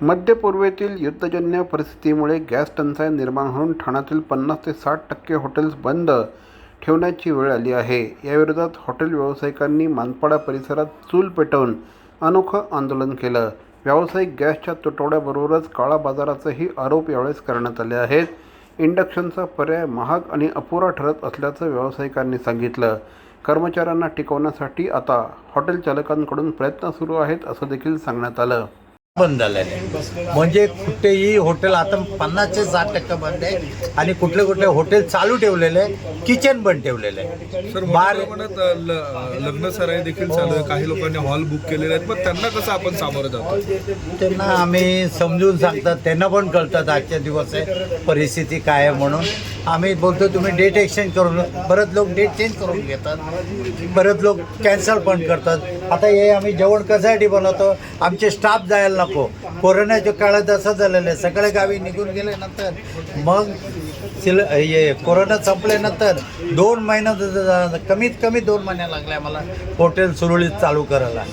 मध्यपूर्वेतील युद्धजन्य परिस्थितीमुळे गॅस टंचाई निर्माण होऊन ठाण्यातील 50 ते 60% हॉटेल्स बंद ठेवण्याची वेळ आली आहे। याविरोधात हॉटेल व्यावसायिकांनी मानपाडा परिसरात चूल पेटवून अनोखं आंदोलन केलं। व्यावसायिक गॅसच्या तुटवड्याबरोबरच काळा बाजाराचेही आरोप यावेळेस करण्यात आले आहेत। इंडक्शनचा पर्याय महाग आणि अपुरा ठरत असल्याचं व्यावसायिकांनी सांगितलं। कर्मचाऱ्यांना टिकवण्यासाठी आता हॉटेल चालकांकडून प्रयत्न सुरू आहेत असं देखील सांगण्यात आलं। बंद झालेलं आहे म्हणजे कुठेही हॉटेल आता 50 ते 60% बंद आहे आणि कुठले कुठले हॉटेल चालू ठेवलेले आहे, किचन बंद ठेवलेले आहे। सर बार लग्न सराई देखील चालू आहे, काही लोकांनी हॉल बुक केलेले आहेत, पण त्यांना कसं आपण सामोरं जातो? त्यांना आम्ही समजून सांगतात, त्यांना पण कळतात आजच्या दिवस आहे परिस्थिती काय आहे म्हणून आम्ही बोलतो तुम्ही डेट एक्सचेंज करून। बरेच लोक डेट चेंज करून घेतात, बरेच लोक कॅन्सल पण करतात। आता हे आम्ही जेवण कशासाठी बनवतो, आमचे स्टाफ जायला नको। कोरोनाच्या काळात असं झालेलं आहे, सगळे गावी निघून गेल्यानंतर मग हे कोरोना संपल्यानंतर 2 महिना कमीत कमी 2 महिने लागले आम्हाला हॉटेल सुरळीत चालू करायला।